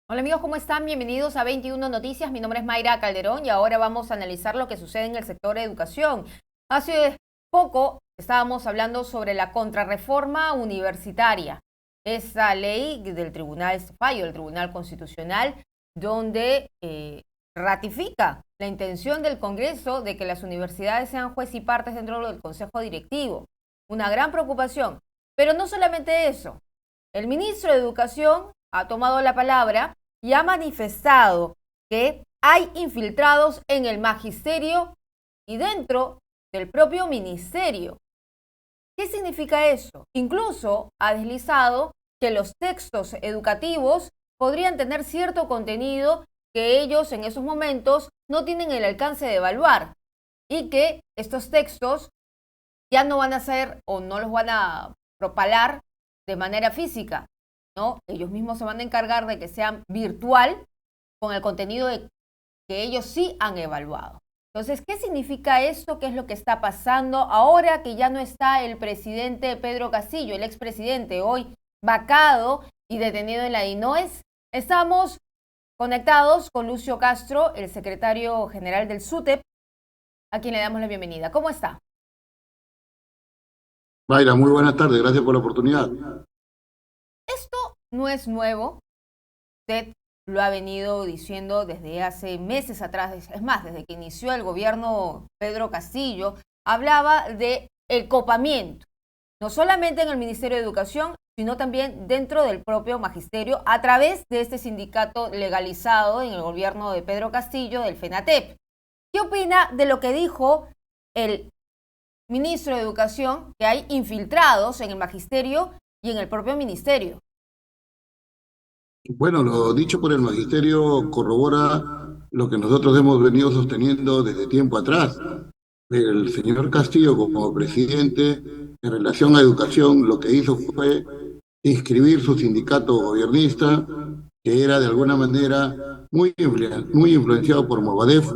Hola amigos, ¿cómo están? Bienvenidos a 21 Noticias. Mi nombre es Mayra Calderón y ahora vamos a analizar lo que sucede en el sector de educación. Hace poco estábamos hablando sobre la contrarreforma universitaria, esa ley del Tribunal, este fallo del Tribunal Constitucional, donde ratifica la intención del Congreso de que las universidades sean juez y partes dentro del Consejo Directivo. Una gran preocupación. Pero no solamente eso. El ministro de Educación ha tomado la palabra y ha manifestado que hay infiltrados en el magisterio y dentro del propio ministerio. ¿Qué significa eso? Incluso ha deslizado que los textos educativos podrían tener cierto contenido que ellos en esos momentos no tienen el alcance de evaluar y que estos textos ya no van a ser o no los van a propalar de manera física, ¿no? Ellos mismos se van a encargar de que sean virtual con el contenido que ellos sí han evaluado. Entonces, ¿qué significa esto? ¿Qué es lo que está pasando ahora que ya no está el presidente Pedro Castillo, el expresidente, hoy vacado y detenido en la DINOES? Estamos conectados con Lucio Castro, el secretario general del SUTEP, a quien le damos la bienvenida. ¿Cómo está? Mayra, muy buenas tardes, gracias por la oportunidad. Esto no es nuevo. Usted lo ha venido diciendo desde hace meses atrás, es más, desde que inició el gobierno Pedro Castillo, hablaba de el copamiento, no solamente en el Ministerio de Educación, sino también dentro del propio magisterio, a través de este sindicato legalizado en el gobierno de Pedro Castillo, del FENATEP. ¿Qué opina de lo que dijo el ministro de Educación, que hay infiltrados en el magisterio y en el propio ministerio? Bueno, lo dicho por el magisterio corrobora lo que nosotros hemos venido sosteniendo desde tiempo atrás. El señor Castillo, como presidente, en relación a educación, lo que hizo fue inscribir su sindicato gobernista, que era de alguna manera muy influenciado por Movadef,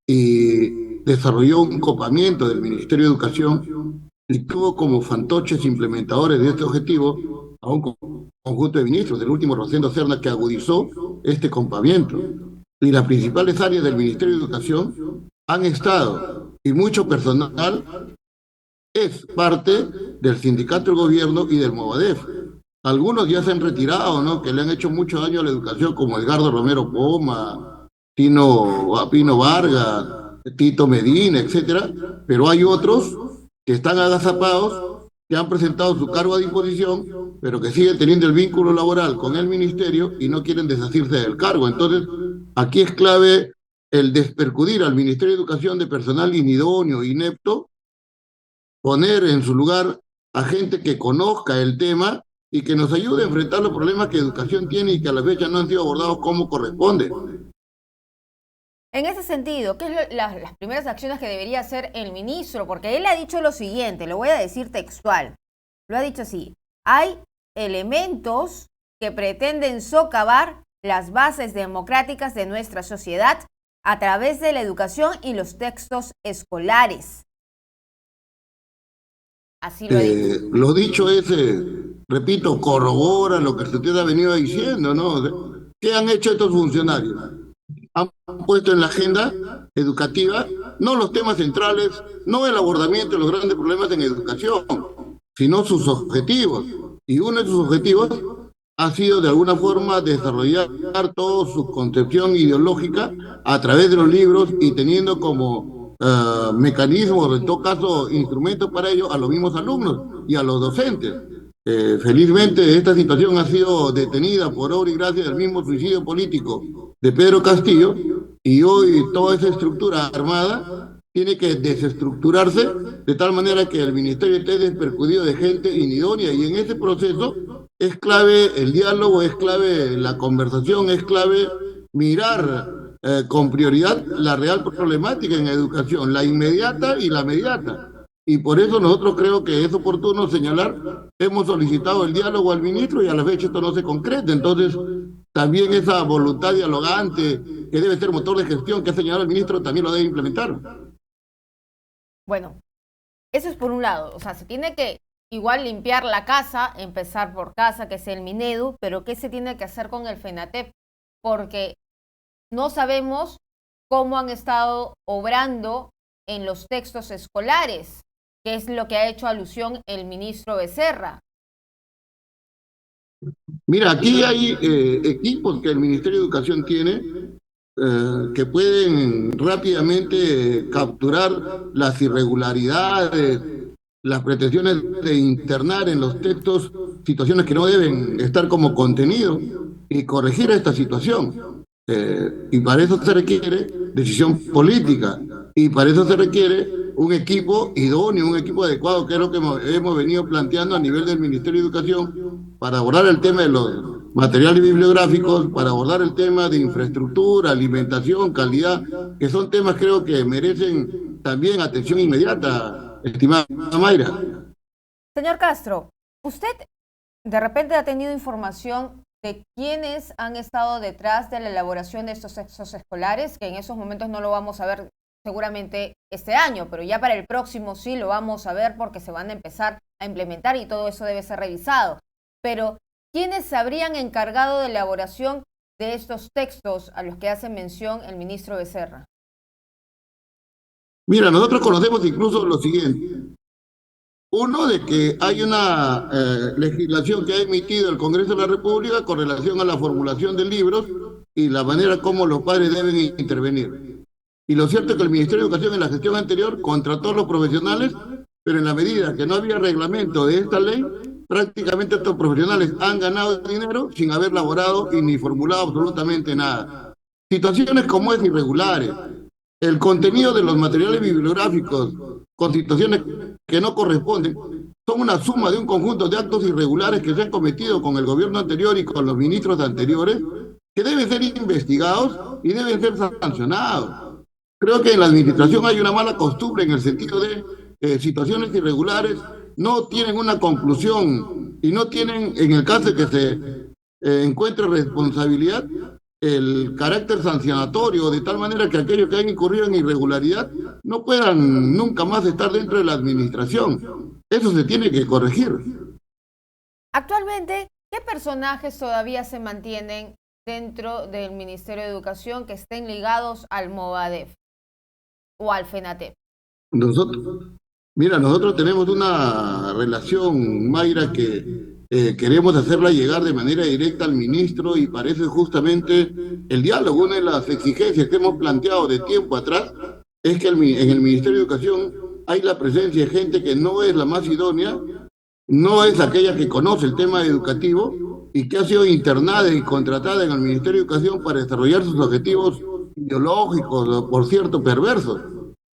y desarrolló un copamiento del Ministerio de Educación y tuvo como fantoches implementadores de este objetivo a un conjunto de ministros, del último Rosendo Serna, que agudizó este copamiento. Y las principales áreas del Ministerio de Educación han estado, y mucho personal es parte del sindicato del gobierno y del Movadef. Algunos ya se han retirado, ¿no? Que le han hecho mucho daño a la educación, como Edgardo Romero Poma, Pino Vargas, Tito Medina, etcétera. Pero hay otros que están agazapados, que han presentado su cargo a disposición, pero que siguen teniendo el vínculo laboral con el ministerio y no quieren deshacerse del cargo. Entonces, aquí es clave el despercudir al Ministerio de Educación de personal inidóneo, inepto, poner en su lugar a gente que conozca el tema y que nos ayude a enfrentar los problemas que educación tiene y que a la fecha no han sido abordados como corresponde. En ese sentido, ¿qué es las primeras acciones que debería hacer el ministro? Porque él ha dicho lo siguiente, lo voy a decir textual. Lo ha dicho así: hay elementos que pretenden socavar las bases democráticas de nuestra sociedad a través de la educación y los textos escolares. Así lo ha dicho. Lo dicho es, repito, corrobora lo que usted ha venido diciendo, ¿no? ¿Qué han hecho estos funcionarios? Han puesto en la agenda educativa no los temas centrales, no el abordamiento de los grandes problemas en educación, sino sus objetivos. Y uno de sus objetivos ha sido de alguna forma desarrollar toda su concepción ideológica a través de los libros y teniendo como mecanismos, en todo caso, instrumentos para ello a los mismos alumnos y a los docentes. Felizmente esta situación ha sido detenida por obra y gracia del mismo suicidio político de Pedro Castillo y hoy toda esa estructura armada tiene que desestructurarse de tal manera que el ministerio esté despercudido de gente inidónea y en ese proceso es clave el diálogo, es clave la conversación, es clave mirar con prioridad la real problemática en educación, la inmediata y la mediata. Y por eso nosotros creo que es oportuno señalar, hemos solicitado el diálogo al ministro y a la fecha esto no se concreta. Entonces, también esa voluntad dialogante que debe ser motor de gestión que ha señalado el ministro también lo debe implementar. Bueno, eso es por un lado. O sea, se tiene que igual limpiar la casa, empezar por casa, que es el Minedu, pero ¿qué se tiene que hacer con el FENATEP? porque no sabemos cómo han estado obrando en los textos escolares, que es lo que ha hecho alusión el ministro Becerra. Mira, aquí hay equipos que el Ministerio de Educación tiene que pueden rápidamente capturar las irregularidades, las pretensiones de internar en los textos situaciones que no deben estar como contenido y corregir esta situación. Y para eso se requiere decisión política y para eso se requiere un equipo idóneo, un equipo adecuado, que es lo que hemos venido planteando a nivel del Ministerio de Educación para abordar el tema de los materiales bibliográficos, para abordar el tema de infraestructura, alimentación, calidad, que son temas creo que merecen también atención inmediata, estimada Mayra. Señor Castro, ¿usted de repente ha tenido información de quiénes han estado detrás de la elaboración de estos textos escolares, que en esos momentos no lo vamos a ver seguramente este año, pero ya para el próximo sí lo vamos a ver porque se van a empezar a implementar y todo eso debe ser revisado? Pero, ¿quiénes se habrían encargado de la elaboración de estos textos a los que hace mención el ministro Becerra? Mira, nosotros conocemos incluso lo siguiente. Uno, de que hay una legislación que ha emitido el Congreso de la República con relación a la formulación de libros y la manera como los padres deben intervenir. Y lo cierto es que el Ministerio de Educación en la gestión anterior contrató a los profesionales, pero en la medida que no había reglamento de esta ley, prácticamente estos profesionales han ganado dinero sin haber laborado y ni formulado absolutamente nada. Situaciones como es irregulares, el contenido de los materiales bibliográficos con situaciones que no corresponden, son una suma de un conjunto de actos irregulares que se han cometido con el gobierno anterior y con los ministros anteriores, que deben ser investigados y deben ser sancionados. Creo que en la administración hay una mala costumbre en el sentido de situaciones irregulares no tienen una conclusión y no tienen, en el caso de que se encuentre responsabilidad, el carácter sancionatorio, de tal manera que aquellos que han incurrido en irregularidad no puedan nunca más estar dentro de la administración. Eso se tiene que corregir. Actualmente, ¿qué personajes todavía se mantienen dentro del Ministerio de Educación que estén ligados al Movadef o al FENATEP? Nosotros, mira, nosotros tenemos una relación, Mayra, que queremos hacerla llegar de manera directa al ministro y parece justamente el diálogo. Una de las exigencias que hemos planteado de tiempo atrás es que en el Ministerio de Educación hay la presencia de gente que no es la más idónea, no es aquella que conoce el tema educativo y que ha sido internada y contratada en el Ministerio de Educación para desarrollar sus objetivos ideológicos, por cierto, perversos.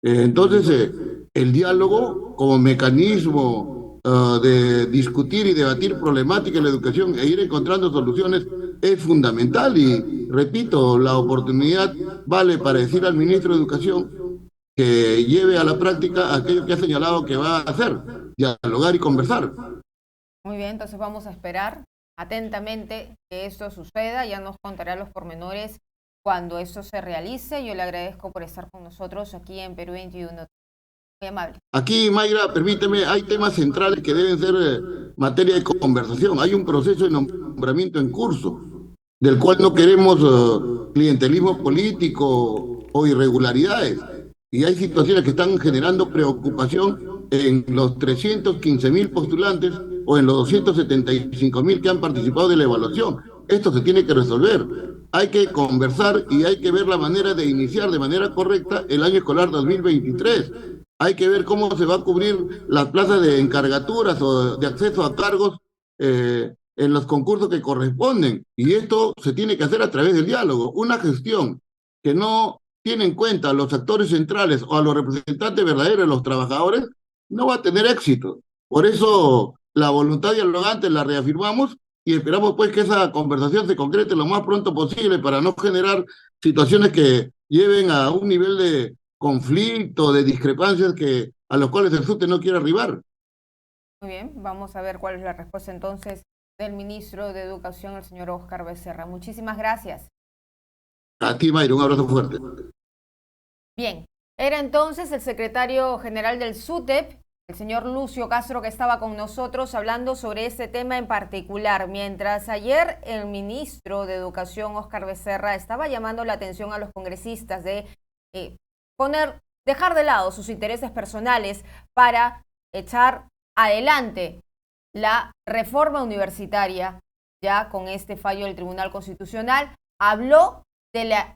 Entonces, el diálogo como mecanismo de discutir y debatir problemáticas en la educación e ir encontrando soluciones es fundamental y, repito, la oportunidad vale para decir al ministro de Educación que lleve a la práctica aquello que ha señalado que va a hacer, dialogar y conversar. Muy bien, entonces vamos a esperar atentamente que esto suceda. Ya nos contará los pormenores cuando esto se realice. Yo le agradezco por estar con nosotros aquí en Perú 21. Muy amable. Aquí, Mayra, permíteme, hay temas centrales que deben ser materia de conversación. Hay un proceso de nombramiento en curso, del cual no queremos clientelismo político o irregularidades. Y hay situaciones que están generando preocupación en los 315.000 postulantes o en los 275.000 que han participado de la evaluación. Esto se tiene que resolver. Hay que conversar y hay que ver la manera de iniciar de manera correcta el año escolar 2023. Hay que ver cómo se va a cubrir las plazas de encargaturas o de acceso a cargos en los concursos que corresponden. Y esto se tiene que hacer a través del diálogo. Una gestión que no tiene en cuenta a los actores centrales o a los representantes verdaderos de los trabajadores no va a tener éxito. Por eso la voluntad dialogante la reafirmamos y esperamos pues que esa conversación se concrete lo más pronto posible para no generar situaciones que lleven a un nivel de conflicto, de discrepancias a los cuales el SUTE no quiere arribar. Muy bien, vamos a ver cuál es la respuesta entonces del ministro de Educación, el señor Óscar Becerra. Muchísimas gracias. A ti, Mayra, un abrazo fuerte. Bien, era entonces el secretario general del SUTEP, el señor Lucio Castro, que estaba con nosotros hablando sobre este tema en particular. Mientras ayer el ministro de Educación, Óscar Becerra, estaba llamando la atención a los congresistas de dejar de lado sus intereses personales para echar adelante la reforma universitaria, ya con este fallo del Tribunal Constitucional, habló de la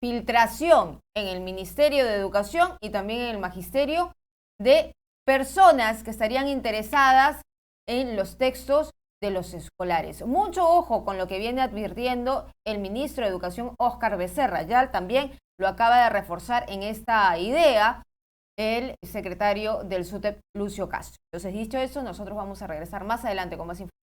filtración en el Ministerio de Educación y también en el Magisterio de personas que estarían interesadas en los textos de los escolares. Mucho ojo con lo que viene advirtiendo el ministro de Educación, Óscar Becerra. Ya también lo acaba de reforzar en esta idea el secretario del SUTEP, Lucio Castro. Entonces, dicho eso, nosotros vamos a regresar más adelante con más información.